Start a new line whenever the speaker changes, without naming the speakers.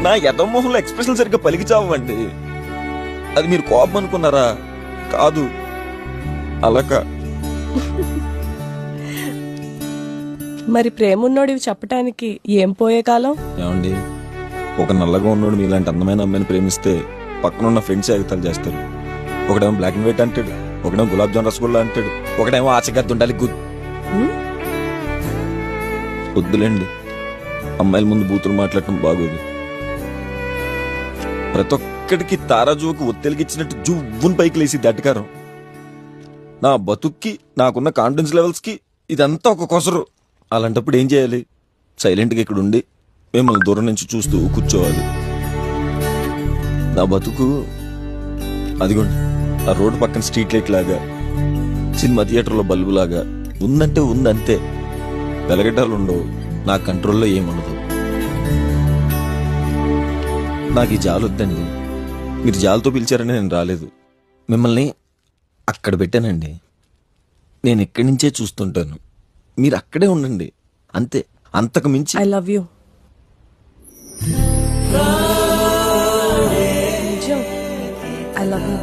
నా యథమోహంలో ఎక్స్ప్రెషన్ సరిగ్గా పలికి చావండి. అది మీరు కోపం అనుకున్నారా? కాదు, అలక.
మరి ప్రేమ ఉన్నోడివి చెప్పటానికి ఏం పోయే కాలం?
ఏమండి, ఒక నల్లగా ఉన్నోడు మీలాంటి అందమైన అమ్మాయిని ప్రేమిస్తే పక్కన ఉన్న ఫ్రెండ్స్ ఎగతాలు చేస్తారు. ఒకడేమో బ్లాక్ అండ్ వైట్ అంటాడు, ఒకడేమో గులాబ్ జామ్ రసగుల్లా అంటాడు, ఒకడేమో ఆచగద్దు ఉండాలి వద్దులేండి, అమ్మాయిల ముందు బూతులు మాట్లాడటం బాగోదు. ప్రతి ఒక్కడికి తారాజువుకు ఒత్తెలిగిచ్చినట్టు జువ్వును పైకి లేసి దట్టకారం. నా బతుక్కి నాకున్న కాన్ఫిడెన్స్ లెవెల్స్ కి ఇదంతా ఒక కొసరు. అలాంటప్పుడు ఏం చేయాలి? సైలెంట్గా ఇక్కడ ఉండి మిమ్మల్ని దూరం నుంచి చూస్తూ కూర్చోవాలి. నా బతుకు అదిగోండి, ఆ రోడ్డు పక్కన స్ట్రీట్ లైట్ లాగా, సినిమా థియేటర్లో బల్బు లాగా ఉందంటే ఉందంతే. వెలగడ్డాలు ఉండవు, నా కంట్రోల్లో ఏముండదు. నాకు ఈ జాలు వద్దండి. మీరు జాలతో పిలిచారని నేను రాలేదు, మిమ్మల్ని అక్కడ పెట్టానండి. నేను ఇక్కడి నుంచే చూస్తుంటాను, మీరు అక్కడే ఉండండి అంతే, అంతకు మించి.
I love you. I love you.